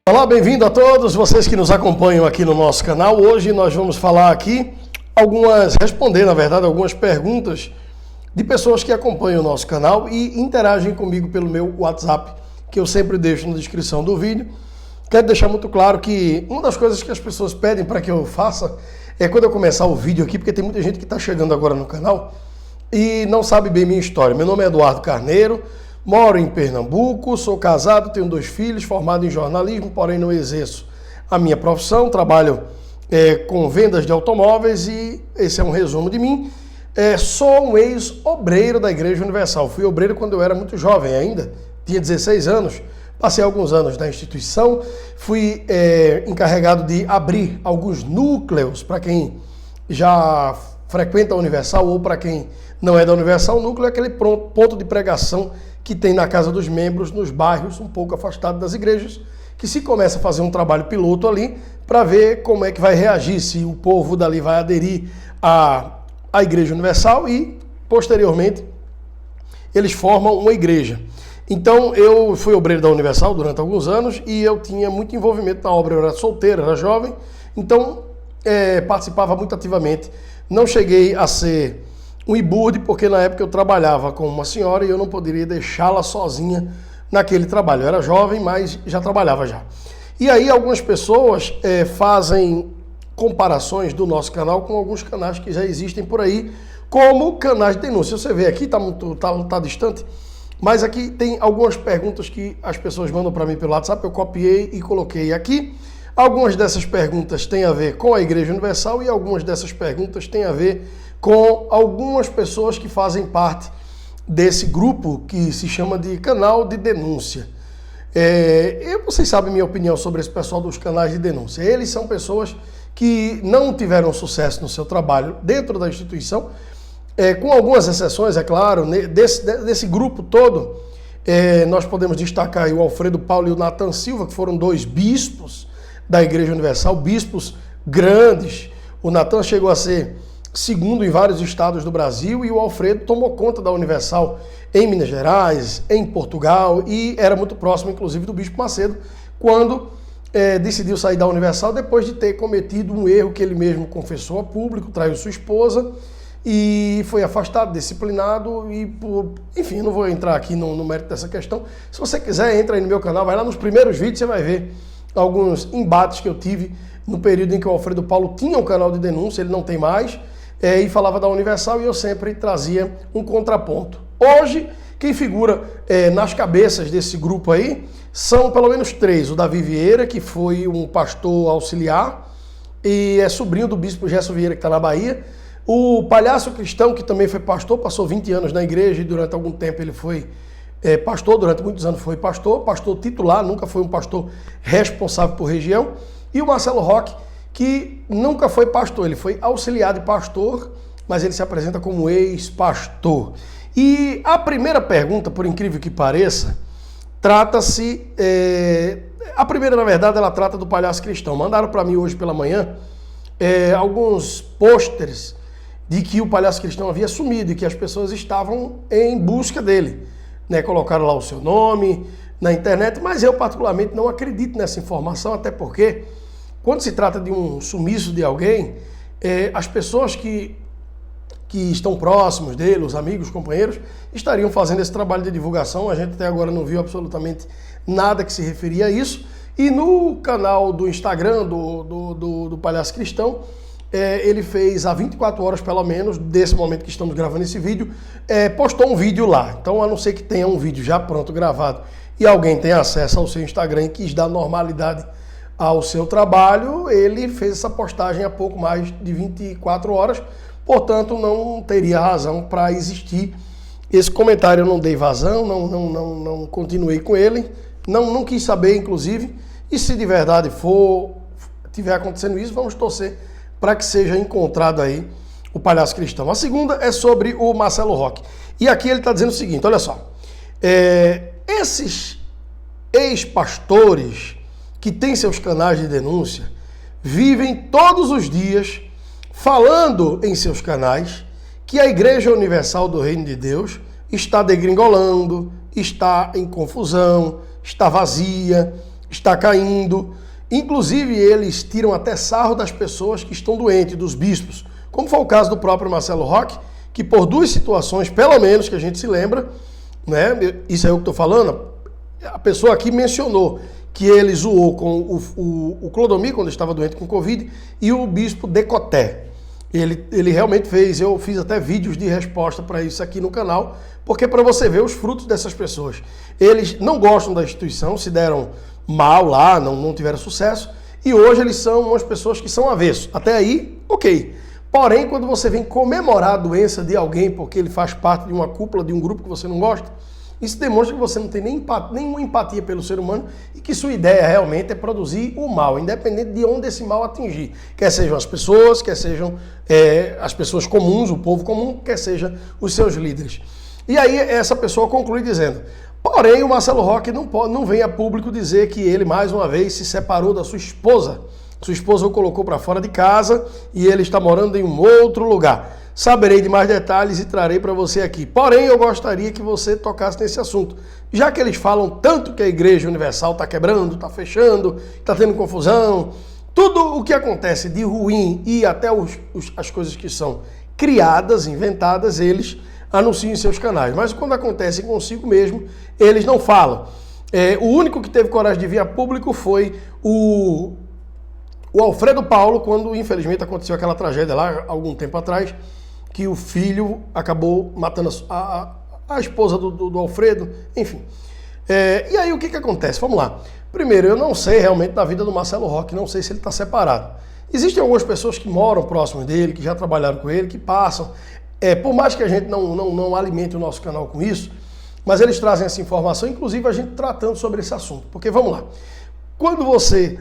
Olá, bem-vindo a todos vocês que nos acompanham aqui no nosso canal. Hoje nós vamos falar aqui responder, na verdade, algumas perguntas de pessoas que acompanham o nosso canal e interagem comigo pelo meu WhatsApp, que eu sempre deixo na descrição do vídeo. Quero deixar muito claro que uma das coisas que as pessoas pedem para que eu faça é quando eu começar o vídeo aqui, porque tem muita gente que está chegando agora no canal e não sabe bem minha história. Meu nome é Eduardo Carneiro, moro em Pernambuco, sou casado, tenho 2 filhos, formado em jornalismo, porém não exerço a minha profissão, trabalho com vendas de automóveis e esse é um resumo de mim. Sou um ex-obreiro da Igreja Universal, fui obreiro quando eu era muito jovem ainda, tinha 16 anos, passei alguns anos na instituição, fui encarregado de abrir alguns núcleos para quem já frequenta a Universal ou para quem não é da Universal. O núcleo é aquele ponto de pregação que tem na casa dos membros, nos bairros, um pouco afastado das igrejas, que se começa a fazer um trabalho piloto ali para ver como é que vai reagir, se o povo dali vai aderir à Igreja Universal e, posteriormente, eles formam uma igreja. Então, eu fui obreiro da Universal durante alguns anos e eu tinha muito envolvimento na obra. Eu era solteiro, era jovem, então participava muito ativamente. Não cheguei a ser um ibude, porque na época eu trabalhava com uma senhora e eu não poderia deixá-la sozinha naquele trabalho. Eu era jovem, mas já trabalhava já. E aí algumas pessoas fazem comparações do nosso canal com alguns canais que já existem por aí, como canais de denúncia. Você vê aqui, tá distante, mas aqui tem algumas perguntas que as pessoas mandam para mim pelo WhatsApp, eu copiei e coloquei aqui. Algumas dessas perguntas têm a ver com a Igreja Universal e algumas dessas perguntas têm a ver com algumas pessoas que fazem parte desse grupo que se chama de canal de denúncia. Vocês sabem minha opinião sobre esse pessoal dos canais de denúncia. Eles são pessoas que não tiveram sucesso no seu trabalho dentro da instituição, com algumas exceções, é claro. Desse grupo todo, nós podemos destacar aí o Alfredo Paulo e o Nathan Silva, que foram 2 bispos da Igreja Universal, bispos grandes. O Nathan chegou a ser 2º em vários estados do Brasil e o Alfredo tomou conta da Universal em Minas Gerais, em Portugal e era muito próximo, inclusive, do Bispo Macedo, quando decidiu sair da Universal depois de ter cometido um erro que ele mesmo confessou a público, traiu sua esposa e foi afastado, disciplinado e, enfim, não vou entrar aqui no mérito dessa questão. Se você quiser, entra aí no meu canal, vai lá nos primeiros vídeos, você vai ver alguns embates que eu tive no período em que o Alfredo Paulo tinha um canal de denúncia, ele não tem mais, e falava da Universal e eu sempre trazia um contraponto. Hoje, quem figura nas cabeças desse grupo aí são pelo menos 3. O Davi Vieira, que foi um pastor auxiliar e é sobrinho do bispo Gerson Vieira, que está na Bahia. O Palhaço Cristão, que também foi pastor, passou 20 anos na igreja e durante algum tempo ele foi pastor, durante muitos anos foi pastor titular, nunca foi um pastor responsável por região. E o Marcelo Roque, que nunca foi pastor, ele foi auxiliar de pastor, mas ele se apresenta como ex-pastor. E a primeira pergunta, por incrível que pareça, trata-se... a primeira, na verdade, ela trata do Palhaço Cristão. Mandaram para mim hoje pela manhã alguns pôsteres de que o Palhaço Cristão havia sumido e que as pessoas estavam em busca dele. Colocaram lá o seu nome na internet, mas eu particularmente não acredito nessa informação, até porque quando se trata de um sumiço de alguém, as pessoas que estão próximos dele, os amigos, companheiros, estariam fazendo esse trabalho de divulgação. A gente até agora não viu absolutamente nada que se referia a isso. E no canal do Instagram do Palhaço Cristão, ele fez há 24 horas, pelo menos, desse momento que estamos gravando esse vídeo, postou um vídeo lá. Então, a não ser que tenha um vídeo já pronto, gravado, e alguém tenha acesso ao seu Instagram e quis dar normalidade ao seu trabalho, ele fez essa postagem há pouco mais de 24 horas, portanto, não teria razão para existir esse comentário. Eu não dei vazão, não continuei com ele, não quis saber, inclusive, e se de verdade tiver acontecendo isso, vamos torcer para que seja encontrado aí o Palhaço Cristão. A segunda é sobre o Marcelo Roque. E aqui ele está dizendo o seguinte, olha só, esses ex-pastores que têm seus canais de denúncia vivem todos os dias falando em seus canais que a Igreja Universal do Reino de Deus está degringolando, está em confusão, está vazia, está caindo. Inclusive, eles tiram até sarro das pessoas que estão doentes, dos bispos. Como foi o caso do próprio Marcelo Roque, que por duas situações, pelo menos, que a gente se lembra, né? Isso é o que estou falando, a pessoa aqui mencionou que ele zoou com o Clodomir, quando estava doente com Covid, e o bispo Decoté. Ele realmente fez, eu fiz até vídeos de resposta para isso aqui no canal, porque para você ver os frutos dessas pessoas. Eles não gostam da instituição, se deram mal lá, não tiveram sucesso, e hoje eles são umas pessoas que são avessos. Até aí, ok. Porém, quando você vem comemorar a doença de alguém porque ele faz parte de uma cúpula, de um grupo que você não gosta, isso demonstra que você não tem nenhuma empatia pelo ser humano e que sua ideia realmente é produzir o mal, independente de onde esse mal atingir. Quer sejam as pessoas, quer sejam as pessoas comuns, o povo comum, quer sejam os seus líderes. E aí essa pessoa conclui dizendo, porém o Marcelo Roque não vem a público dizer que ele mais uma vez se separou da sua esposa. Sua esposa o colocou para fora de casa e ele está morando em um outro lugar. Saberei de mais detalhes e trarei para você aqui. Porém, eu gostaria que você tocasse nesse assunto. Já que eles falam tanto que a Igreja Universal está quebrando, está fechando, está tendo confusão, tudo o que acontece de ruim e até as coisas que são criadas, inventadas, eles anunciam em seus canais. Mas quando acontece consigo mesmo, eles não falam. O único que teve coragem de vir a público foi o Alfredo Paulo, quando infelizmente aconteceu aquela tragédia lá, algum tempo atrás, que o filho acabou matando a esposa do Alfredo, enfim. E aí o que acontece? Vamos lá. Primeiro, eu não sei realmente da vida do Marcelo Roque, não sei se ele está separado. Existem algumas pessoas que moram próximo dele, que já trabalharam com ele, que passam. Por mais que a gente não alimente o nosso canal com isso, mas eles trazem essa informação, inclusive a gente tratando sobre esse assunto. Porque vamos lá, quando você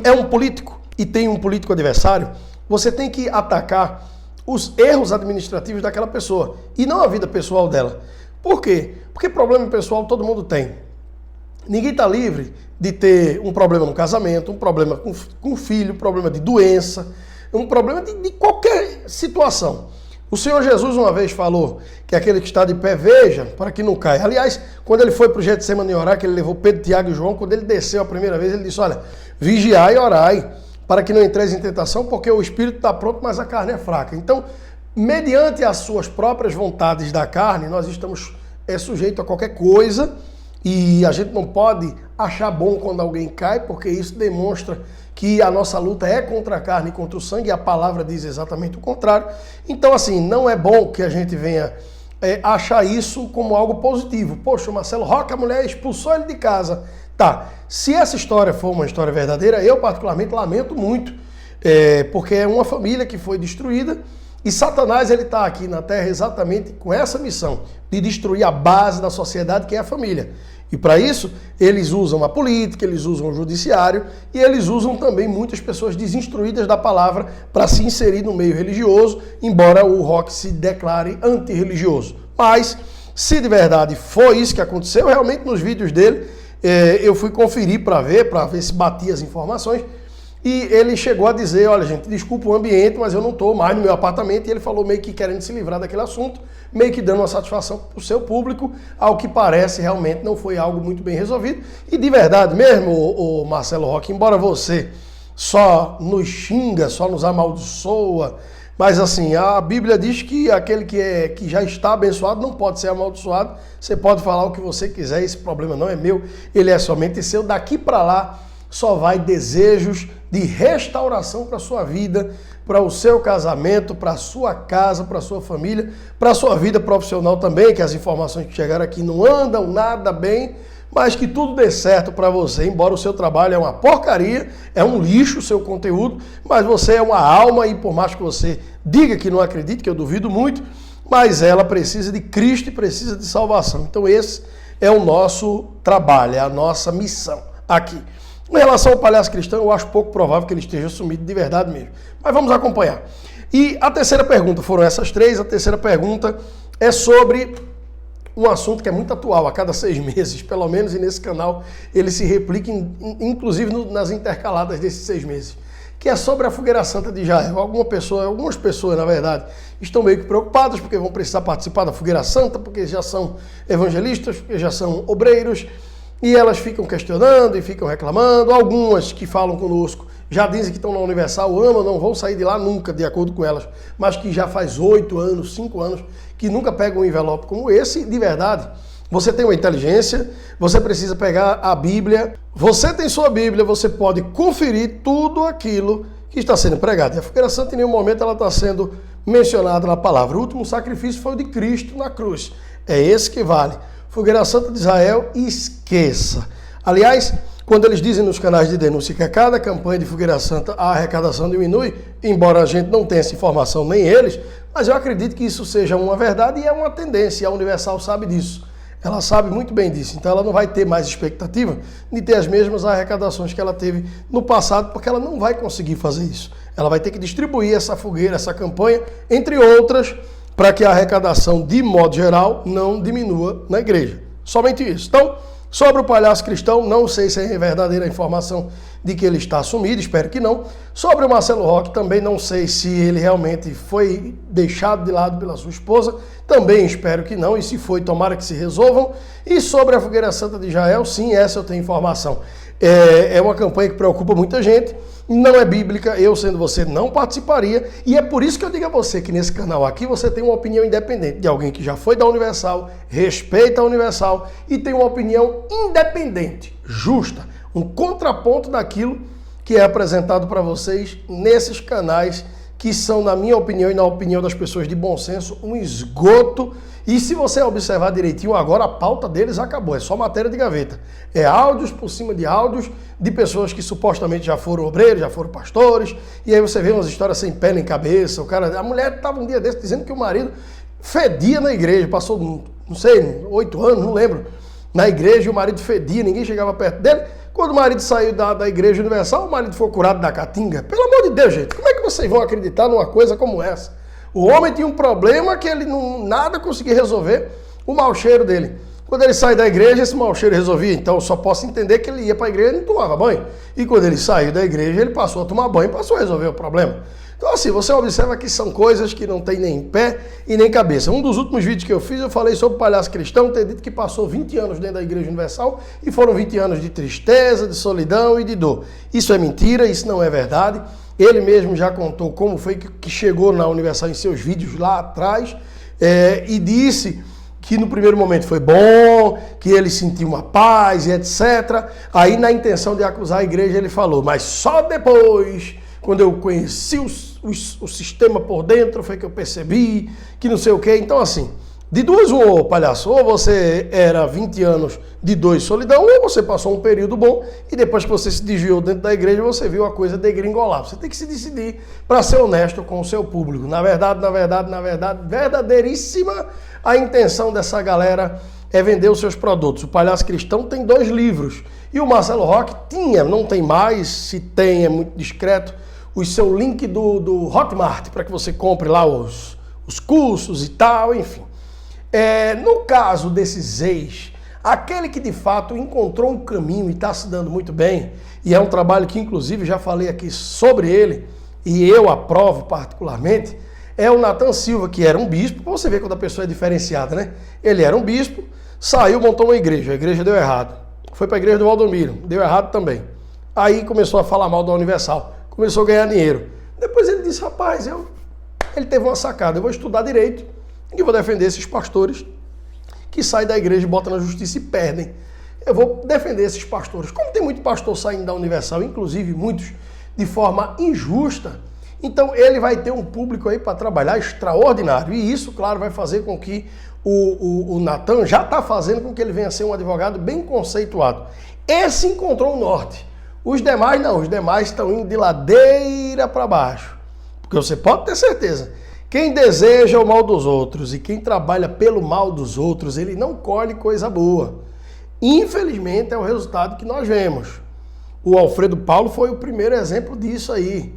é um político e tem um político adversário, você tem que atacar os erros administrativos daquela pessoa e não a vida pessoal dela. Por quê? Porque problema pessoal todo mundo tem. Ninguém está livre de ter um problema no casamento, um problema com filho, um problema de doença, um problema de qualquer situação. O Senhor Jesus uma vez falou que aquele que está de pé veja para que não caia. Aliás, quando ele foi para o Getsemane orar, que ele levou Pedro, Tiago e João, quando ele desceu a primeira vez, ele disse, olha, vigiai e orai, para que não entreis em tentação, porque o espírito está pronto, mas a carne é fraca. Então, mediante as suas próprias vontades da carne, nós estamos sujeitos a qualquer coisa e a gente não pode achar bom quando alguém cai, porque isso demonstra que a nossa luta é contra a carne e contra o sangue, e a palavra diz exatamente o contrário. Então, assim, não é bom que a gente venha achar isso como algo positivo. Poxa, o Marcelo Roque, a mulher expulsou ele de casa. Tá, se essa história for uma história verdadeira, eu particularmente lamento muito, porque é uma família que foi destruída e Satanás ele está aqui na Terra exatamente com essa missão de destruir a base da sociedade, que é a família. E para isso, eles usam a política, eles usam o judiciário e eles usam também muitas pessoas desinstruídas da palavra para se inserir no meio religioso, embora o Roque se declare antirreligioso. Mas, se de verdade foi isso que aconteceu, realmente nos vídeos dele, eu fui conferir para ver se batia as informações, e ele chegou a dizer, olha gente, desculpa o ambiente, mas eu não estou mais no meu apartamento, e ele falou meio que querendo se livrar daquele assunto, meio que dando uma satisfação para o seu público, ao que parece realmente não foi algo muito bem resolvido, e de verdade mesmo, o Marcelo Roque, embora você só nos xinga, só nos amaldiçoa, mas assim, a Bíblia diz que aquele que já está abençoado não pode ser amaldiçoado. Você pode falar o que você quiser, esse problema não é meu, ele é somente seu. Daqui para lá só vai desejos de restauração para a sua vida, para o seu casamento, para a sua casa, para a sua família, para a sua vida profissional também, que as informações que chegaram aqui não andam nada bem, mas que tudo dê certo para você, embora o seu trabalho é uma porcaria, é um lixo o seu conteúdo, mas você é uma alma e por mais que você diga que não acredite, que eu duvido muito, mas ela precisa de Cristo e precisa de salvação. Então esse é o nosso trabalho, é a nossa missão aqui. Em relação ao palhaço cristão, eu acho pouco provável que ele esteja sumido de verdade mesmo. Mas vamos acompanhar. E a terceira pergunta, foram essas três, a terceira pergunta é sobre um assunto que é muito atual, a cada 6 meses, pelo menos, e nesse canal ele se replica, inclusive nas intercaladas desses 6 meses, que é sobre a Fogueira Santa de Israel. Algumas pessoas, na verdade, estão meio que preocupadas porque vão precisar participar da Fogueira Santa, porque já são evangelistas, porque já são obreiros, e elas ficam questionando e ficam reclamando. Algumas que falam conosco já dizem que estão na Universal, amam, não vão sair de lá nunca, de acordo com elas, mas que já faz 8 anos, 5 anos, que nunca pegam um envelope como esse. De verdade, você tem uma inteligência, você precisa pegar a Bíblia, você tem sua Bíblia, você pode conferir tudo aquilo que está sendo pregado. E a Fogueira Santa, em nenhum momento, ela está sendo mencionada na palavra. O último sacrifício foi o de Cristo na cruz. É esse que vale. Fogueira Santa de Israel, esqueça. Aliás, quando eles dizem nos canais de denúncia que a cada campanha de Fogueira Santa a arrecadação diminui, embora a gente não tenha essa informação, nem eles, mas eu acredito que isso seja uma verdade e é uma tendência. A Universal sabe disso. Ela sabe muito bem disso. Então ela não vai ter mais expectativa de ter as mesmas arrecadações que ela teve no passado, porque ela não vai conseguir fazer isso. Ela vai ter que distribuir essa fogueira, essa campanha, entre outras, para que a arrecadação, de modo geral, não diminua na igreja. Somente isso. Então, sobre o palhaço cristão, não sei se é verdadeira a informação de que ele está assumido, espero que não. Sobre o Marcelo Roque, também não sei se ele realmente foi deixado de lado pela sua esposa, também espero que não, e se foi, tomara que se resolvam. E sobre a Fogueira Santa de Israel, sim, essa eu tenho informação. É uma campanha que preocupa muita gente, não é bíblica, eu sendo você não participaria, e é por isso que eu digo a você que nesse canal aqui você tem uma opinião independente de alguém que já foi da Universal, respeita a Universal e tem uma opinião independente, justa, um contraponto daquilo que é apresentado para vocês nesses canais que são, na minha opinião e na opinião das pessoas de bom senso, um esgoto. E se você observar direitinho, agora a pauta deles acabou, é só matéria de gaveta. É áudios por cima de áudios de pessoas que supostamente já foram obreiros, já foram pastores, e aí você vê umas histórias sem pé nem cabeça. A mulher estava um dia desse dizendo que o marido fedia na igreja, passou, não sei, 8 anos, não lembro, na igreja, e o marido fedia, ninguém chegava perto dele. Quando o marido saiu da Igreja Universal, o marido foi curado da caatinga. Pelo amor de Deus, gente, como é que vocês vão acreditar numa coisa como essa? O homem tinha um problema que ele nada conseguia resolver, o mau cheiro dele. Quando ele sai da igreja, esse mau cheiro resolvia. Então eu só posso entender que ele ia para a igreja e não tomava banho. E quando ele saiu da igreja, ele passou a tomar banho e passou a resolver o problema. Então assim, você observa que são coisas que não tem nem pé e nem cabeça. Um dos últimos vídeos que eu fiz, eu falei sobre o palhaço cristão, ter dito que passou 20 anos dentro da Igreja Universal e foram 20 anos de tristeza, de solidão e de dor. Isso é mentira, isso não é verdade. Ele mesmo já contou como foi que chegou na Universal em seus vídeos lá atrás, e disse que no primeiro momento foi bom, que ele sentiu uma paz e etc. Aí na intenção de acusar a igreja ele falou, mas só depois, quando eu conheci o sistema por dentro, foi que eu percebi que não sei o quê. Então assim, de duas um, palhaço, ou você era 20 anos de dor e solidão, ou você passou um período bom e depois que você se desviou dentro da igreja, você viu a coisa degringolar. Você tem que se decidir para ser honesto com o seu público. Na verdade, verdadeiríssima, a intenção dessa galera é vender os seus produtos. O Palhaço Cristão tem 2 livros e o Marcelo Roque tinha, não tem mais, se tem é muito discreto, o seu link do Hotmart para que você compre lá os cursos e tal, enfim. No caso desses ex, aquele que de fato encontrou um caminho e está se dando muito bem, e é um trabalho que inclusive já falei aqui sobre ele, e eu aprovo particularmente, é o Natan Silva, que era um bispo. Você vê quando a pessoa é diferenciada, né? Ele era um bispo, saiu, montou uma igreja, a igreja deu errado. Foi para a igreja do Valdomiro, deu errado também. Aí começou a falar mal da Universal, começou a ganhar dinheiro. Depois ele disse, rapaz, ele teve uma sacada, eu vou estudar direito, e vou defender esses pastores que saem da igreja e botam na justiça e perdem. Eu vou defender esses pastores. Como tem muito pastor saindo da Universal, inclusive muitos de forma injusta, então ele vai ter um público aí para trabalhar extraordinário. E isso, claro, vai fazer com que o Natan já está fazendo com que ele venha a ser um advogado bem conceituado. Esse encontrou o norte. Os demais não, os demais estão indo de ladeira para baixo. Porque você pode ter certeza, quem deseja o mal dos outros e quem trabalha pelo mal dos outros, ele não colhe coisa boa. Infelizmente é o resultado que nós vemos. O Alfredo Paulo foi o primeiro exemplo disso aí.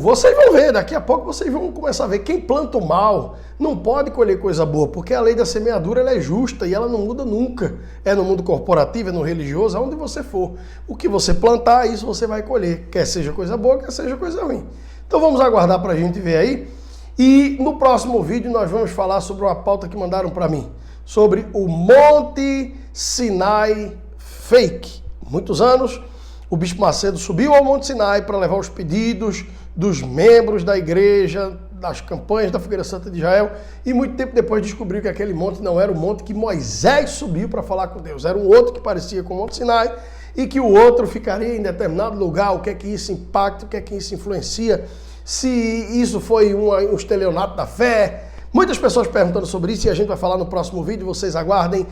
Vocês vão ver, daqui a pouco vocês vão começar a ver, quem planta o mal não pode colher coisa boa, porque a lei da semeadura ela é justa e ela não muda nunca. É no mundo corporativo, é no religioso, aonde você for. O que você plantar, isso você vai colher, quer seja coisa boa, quer seja coisa ruim. Então vamos aguardar para a gente ver aí. E no próximo vídeo nós vamos falar sobre uma pauta que mandaram para mim, sobre o Monte Sinai fake. Muitos anos, o Bispo Macedo subiu ao Monte Sinai para levar os pedidos dos membros da igreja, das campanhas da Figueira Santa de Israel, e muito tempo depois descobriu que aquele monte não era o monte que Moisés subiu para falar com Deus, era um outro que parecia com o Monte Sinai, e que o outro ficaria em determinado lugar. O que é que isso impacta, o que é que isso influencia, se isso foi um estelionato da fé. Muitas pessoas perguntando sobre isso e a gente vai falar no próximo vídeo, vocês aguardem.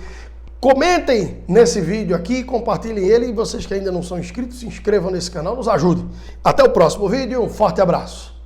Comentem nesse vídeo aqui, compartilhem ele, e vocês que ainda não são inscritos, se inscrevam nesse canal, nos ajudem. Até o próximo vídeo, um forte abraço.